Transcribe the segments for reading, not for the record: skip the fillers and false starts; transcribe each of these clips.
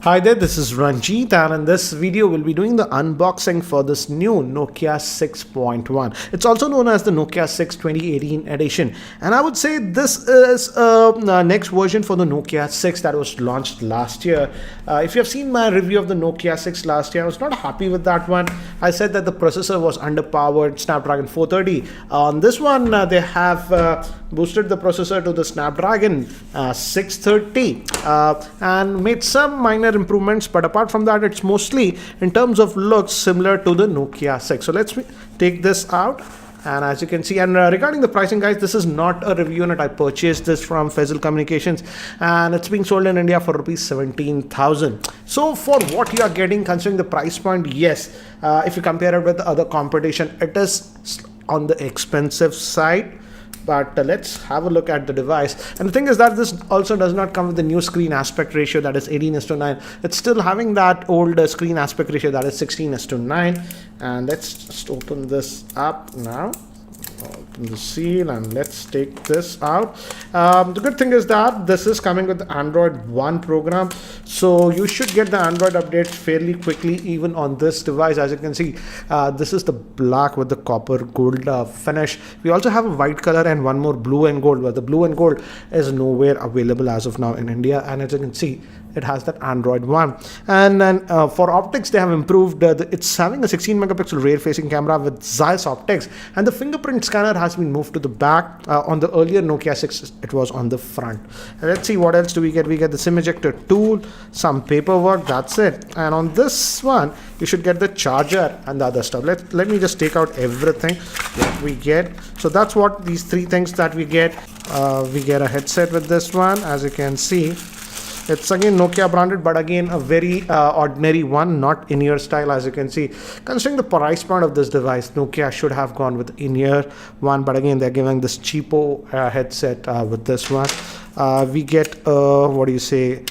Hi there, this is Ranjit, and in this video we'll be doing the unboxing for this new Nokia 6.1. It's also known as the Nokia 6 2018 edition, and I would say this is a next version for the Nokia 6 that was launched last year. If you have seen my review of the Nokia 6 last year, I was not happy with that one. I said that the processor was underpowered, Snapdragon 430. On this one, they have boosted the processor to the Snapdragon 630 and made some minor improvements, but apart from that, it's mostly in terms of looks similar to the Nokia 6. So let's take this out. And as you can see, and regarding the pricing, guys, this is not a review unit. I purchased this from Faisal Communications and it's being sold in India for rupees 17,000. So for what you are getting, considering the price point, yes, if you compare it with the other competition, it is on the expensive side. But let's have a look at the device. And the thing is that this also does not come with the new screen aspect ratio that is 18:9. It's still having that old screen aspect ratio that is 16:9. And let's just open this up now. Open the seal and let's take this out. The good thing is that this is coming with the Android One program, so you should get the Android updates fairly quickly even on this device. As you can see, this is the black with the copper gold finish. We also have a white color and one more blue and gold, but the blue and gold is nowhere available as of now in India. And as you can see, it has that Android One. And then for optics, they have improved. It's having a 16 megapixel rear facing camera with Zeiss optics, and the fingerprint scanner has been moved to the back. On the earlier Nokia 6, it was on the front. Let's see what else do we get. We get the SIM ejector tool, some paperwork, that's it. And on this one, you should get the charger and the other stuff. Let me just take out everything that we get. So that's what these three things that we get. We get a headset with this one, as you can see. It's again Nokia branded, but again a very ordinary one, not in-ear style. As you can see, considering the price point of this device, Nokia should have gone with in-ear one, but again they're giving this cheapo headset with this one. We get USB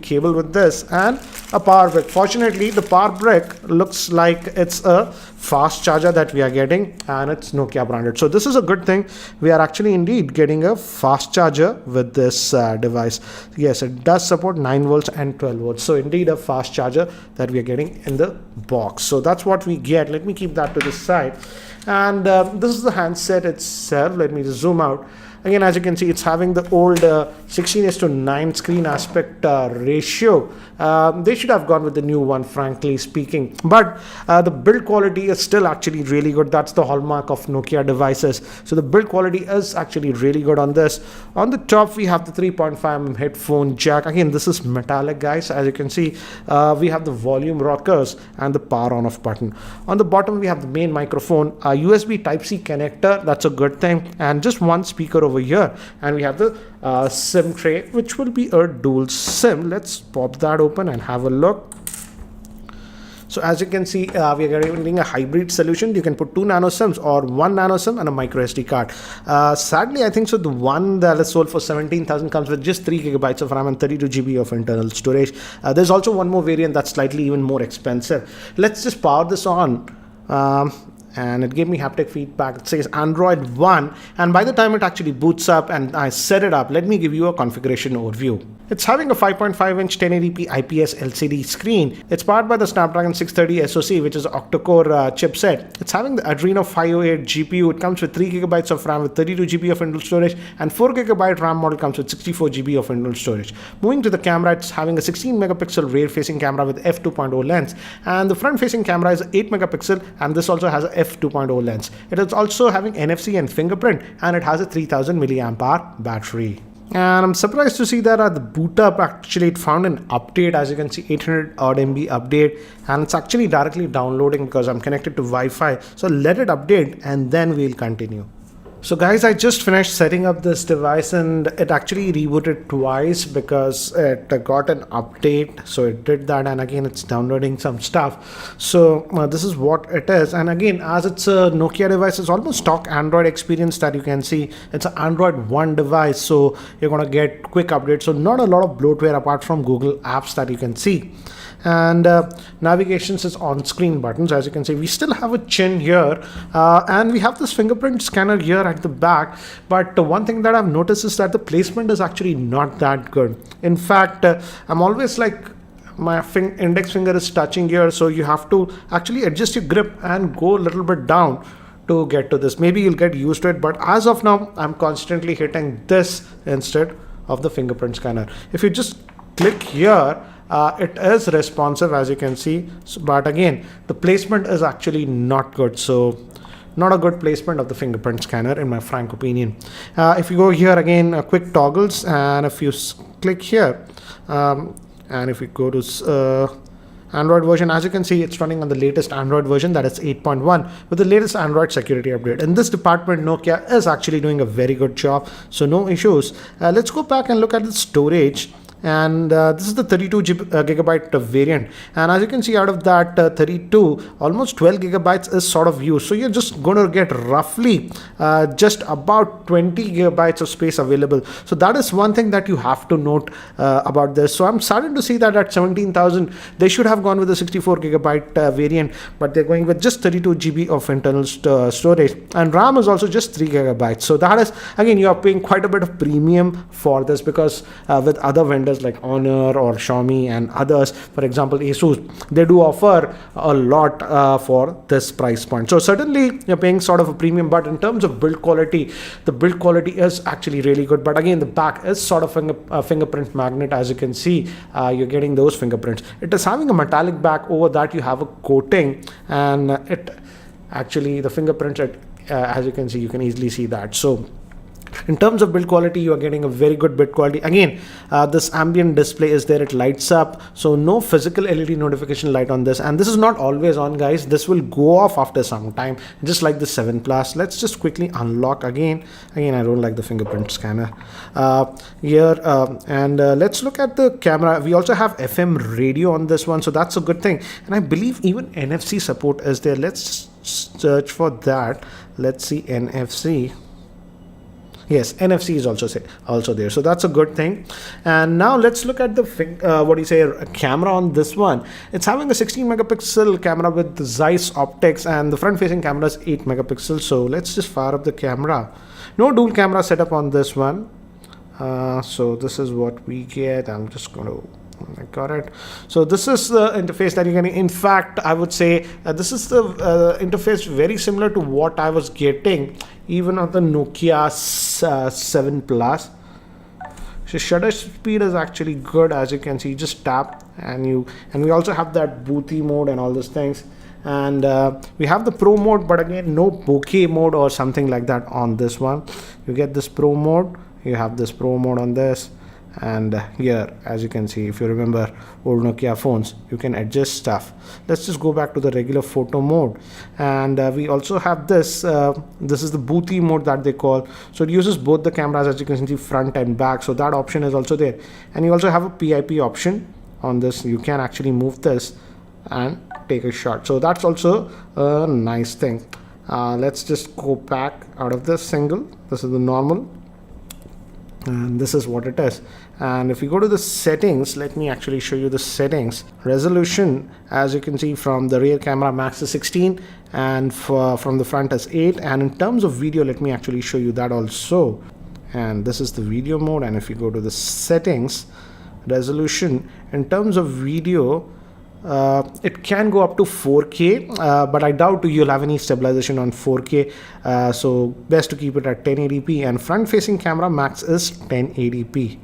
cable with this and a power brick. Fortunately, the power brick looks like it's a fast charger that we are getting, and it's Nokia branded. So this is a good thing. We are actually indeed getting a fast charger with this device. Yes, it does support 9 volts and 12 volts. So indeed a fast charger that we are getting in the box. So that's what we get. Let me keep that to the side. And this is the handset itself. Let me just zoom out. Again, as you can see, it's having the old 16:9 screen aspect ratio. They should have gone with the new one, frankly speaking. But the build quality is still actually really good. That's the hallmark of Nokia devices. So the build quality is actually really good on this. On the top, we have the 3.5mm headphone jack. Again, this is metallic, guys. As you can see, we have the volume rockers and the power on off button. On the bottom, we have the main microphone, a USB Type-C connector. That's a good thing. And just one speaker over here, and we have the SIM tray, which will be a dual SIM. Let's pop that open and have a look. So as you can see, we are getting a hybrid solution. You can put 2 nano SIMs or 1 nano SIM and a micro SD card. Sadly, I think so the one that is sold for 17,000 comes with just 3 gigabytes of RAM and 32 GB of internal storage. There's also one more variant that's slightly even more expensive. Let's just power this on. And it gave me haptic feedback. It says Android One, and by the time it actually boots up and I set it up, let me give you a configuration overview. It's having a 5.5-inch 1080p IPS LCD screen. It's powered by the Snapdragon 630 SoC, which is an octa-core chipset. It's having the Adreno 508 GPU. It comes with 3 gigabytes of RAM with 32 GB of internal storage, and 4 gigabyte RAM model comes with 64 GB of internal storage. Moving to the camera, it's having a 16 megapixel rear-facing camera with f2.0 lens, and the front-facing camera is 8 megapixel, and this also has a f2.0 lens. It is also having NFC and fingerprint, and it has a 3000 milliamp hour battery. And I'm surprised to see that at the boot up, actually it found an update. As you can see, 800 odd MB update, and it's actually directly downloading because I'm connected to Wi-Fi. So let it update and then we'll continue. So guys, I just finished setting up this device and it actually rebooted twice because it got an update. So it did that, and again it's downloading some stuff. So this is what it is. And again, as it's a Nokia device, it's almost stock Android experience that you can see. It's an Android One device, so you're going to get quick updates. So not a lot of bloatware apart from Google apps that you can see. and navigations is on-screen buttons. As you can see, we still have a chin here, and we have this fingerprint scanner here at the back. But one thing that I've noticed is that the placement is actually not that good. In fact, I'm always like, my index finger is touching here, so you have to actually adjust your grip and go a little bit down to get to this. Maybe you'll get used to it, but as of now, I'm constantly hitting this instead of the fingerprint scanner. If you just click here, it is responsive, as you can see, but again, the placement is actually not good. So not a good placement of the fingerprint scanner in my frank opinion. If you go here again, quick toggles, and if you click here, and if we go to Android version, as you can see, it's running on the latest Android version, that is 8.1, with the latest Android security update. In this department, Nokia is actually doing a very good job, so no issues. Let's go back and look at the storage. And this is the 32 gigabyte variant, and as you can see, out of that 32, almost 12 gigabytes is sort of used, so you're just going to get roughly just about 20 gigabytes of space available. So that is one thing that you have to note about this. So I'm starting to see that at 17,000 they should have gone with the 64 gigabyte variant, but they're going with just 32 GB of internal storage, and RAM is also just 3 gigabytes. So that is, again, you are paying quite a bit of premium for this, because with other vendors like Honor or Xiaomi and others, for example Asus, they do offer a lot for this price point. So certainly you're paying sort of a premium, but in terms of build quality, the build quality is actually really good. But again, the back is sort of a fingerprint magnet. As you can see, you're getting those fingerprints. It is having a metallic back. Over that you have a coating, and it actually, the fingerprints, as you can see, you can easily see that. So in terms of build quality, you are getting a very good build quality. Again, this ambient display is there, it lights up, so no physical LED notification light on this, and this is not always on, guys. This will go off after some time, just like the 7 Plus. Let's just quickly unlock again. I don't like the fingerprint scanner here, and let's look at the camera. We also have FM radio on this one, so that's a good thing, and I believe even NFC support is there. Let's search for that. Let's see NFC. Yes, NFC is also there, so that's a good thing. And now let's look at the camera on this one. It's having a 16 megapixel camera with the Zeiss optics, and the front facing camera is 8 megapixels. So let's just fire up the camera. No dual camera setup on this one. So this is what we get. I'm just going to, I got it. So this is the interface that you're getting. In fact, I would say this is the interface very similar to what I was getting even on the Nokia 7 Plus. So shutter speed is actually good. As you can see, just tap and we also have that boothy mode and all those things. And we have the pro mode, but again, no bokeh mode or something like that on this one. You get this pro mode, you have this pro mode on this. And here, as you can see, if you remember old Nokia phones, you can adjust stuff. Let's just go back to the regular photo mode, and we also have this this is the boothy mode that they call. So it uses both the cameras, as you can see, front and back, so that option is also there. And you also have a PIP option on this. You can actually move this and take a shot, so that's also a nice thing. Let's just go back out of this single. This is the normal, and this is what it is. And if you go to the settings, let me actually show you the settings. Resolution, as you can see, from the rear camera max is 16, and from the front is 8. And in terms of video, let me actually show you that also. And this is the video mode. And if you go to the settings, resolution, in terms of video, it can go up to 4K, but I doubt you'll have any stabilization on 4K, so best to keep it at 1080p. And front facing camera max is 1080p.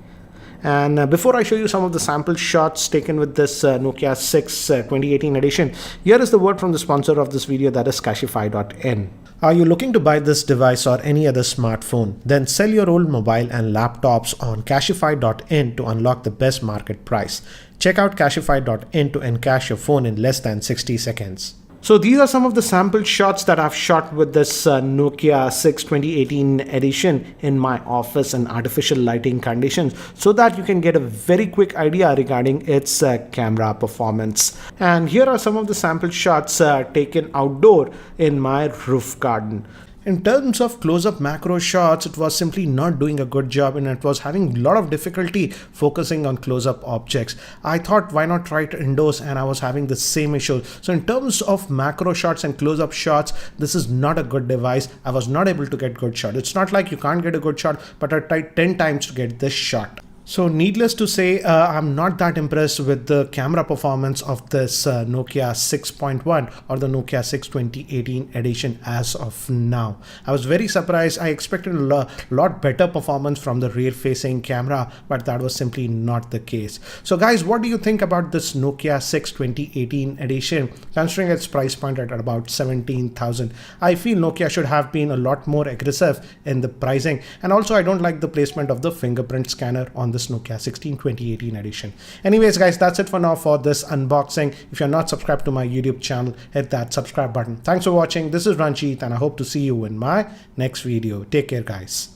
And before I show you some of the sample shots taken with this Nokia 6 2018 edition, here is the word from the sponsor of this video, that is Cashify.in. Are you looking to buy this device or any other smartphone? Then sell your old mobile and laptops on Cashify.in to unlock the best market price. Check out Cashify.in to encash your phone in less than 60 seconds. So these are some of the sample shots that I've shot with this Nokia 6 2018 edition in my office in artificial lighting conditions, so that you can get a very quick idea regarding its camera performance. And here are some of the sample shots taken outdoor in my roof garden. In terms of close-up macro shots, it was simply not doing a good job and it was having a lot of difficulty focusing on close-up objects. I thought why not try it indoors, and I was having the same issue. So in terms of macro shots and close-up shots, this is not a good device. I was not able to get good shot. It's not like you can't get a good shot, but I tried 10 times to get this shot. So needless to say, I'm not that impressed with the camera performance of this Nokia 6.1 or the Nokia 6 2018 edition as of now. I was very surprised. I expected a lot better performance from the rear facing camera, but that was simply not the case. So guys, what do you think about this Nokia 6 2018 edition? Considering its price point at about 17,000, I feel Nokia should have been a lot more aggressive in the pricing. And also I don't like the placement of the fingerprint scanner on this Nokia 16 2018 edition. Anyways guys, that's it for now for this unboxing. If you're not subscribed to my YouTube channel, hit that subscribe button. Thanks for watching. This is Ranjit and I hope to see you in my next video. Take care guys.